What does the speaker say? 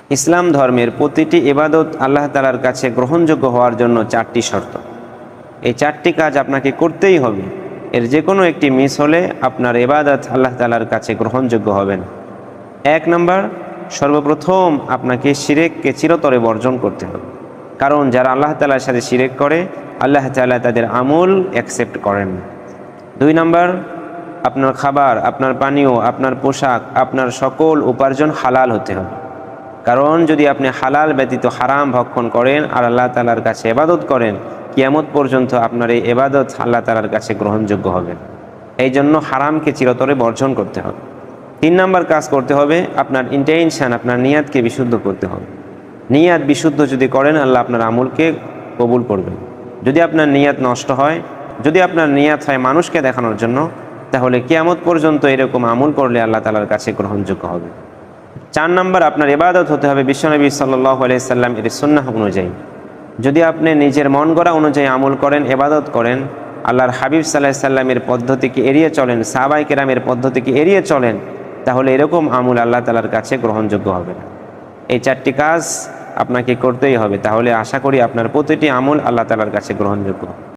ইসলাম ধর্মের প্রতিটি ইবাদত আল্লাহ তাআলার কাছে গ্রহণযোগ্য হওয়ার জন্য 4টি শর্ত। এই 4টি কাজ আপনাকে করতেই হবে। এর যে কোনো একটি মিস হলে আপনার ইবাদত আল্লাহ তাআলার কাছে গ্রহণযোগ্য হবে না। 1 নম্বর, সর্বপ্রথম আপনাকে শিরককে চিরতরে বর্জন করতে হবে। কারণ যারা আল্লাহ তাআলার সাথে শিরক করে, আল্লাহ তাআলা তাদের আমল অ্যাকসেপ্ট করেন না। 2 নম্বর, আপনার খাবার, আপনার পানীয়, আপনার পোশাক, আপনার সকল উপার্জন হালাল হতে হবে। কারণ যদি আপনি হালাল ব্যতীত হারাম ভক্ষণ করেন আর আল্লাহ তাআলার কাছে ইবাদত করেন, কিয়ামত পর্যন্ত আপনার এই ইবাদত আল্লাহ তাআলার কাছে গ্রহণযোগ্য হবে না। এই জন্য হারামকে চিরতরে বর্জন করতে হবে। 3 নম্বর কাজ করতে হবে, আপনার ইন্টেনশন, আপনার নিয়াতকে বিশুদ্ধ করতে হবে। নিয়াত বিশুদ্ধ যদি করেন, আল্লাহ আপনার আমলকে কবুল করবেন। যদি আপনার নিয়াত নষ্ট হয়, যদি আপনার নিয়াত হয় মানুষকে দেখানোর জন্য, তাহলে কিয়ামত পর্যন্ত এরকম আমল করলে আল্লাহ তাআলার কাছে গ্রহণযোগ্য হবে। 4 নম্বর, আপনার ইবাদত হতে হবে বিশ্বনবী সাল্লাল্লাহু আলাইহি সাল্লাম এর সুন্নাহ অনুযায়ী। যদি আপনি নিজের মন গড়া অনুযায়ী আমল করেন, ইবাদত করেন, আল্লাহর হাবিব সাল্লাল্লাহু আলাইহি সাল্লামের পদ্ধতিকে এড়িয়ে চলেন, সাহাবায়ে কেরামের পদ্ধতিকে এড়িয়ে চলেন, তাহলে এরকম আমল আল্লাহ তাআলার কাছে গ্রহণযোগ্য হবে না। এই 4টি কাজ আপনাকে করতেই হবে, তাহলে আশা করি আপনার প্রতিটি আমল আল্লাহ তাআলার কাছে গ্রহণযোগ্য হবে।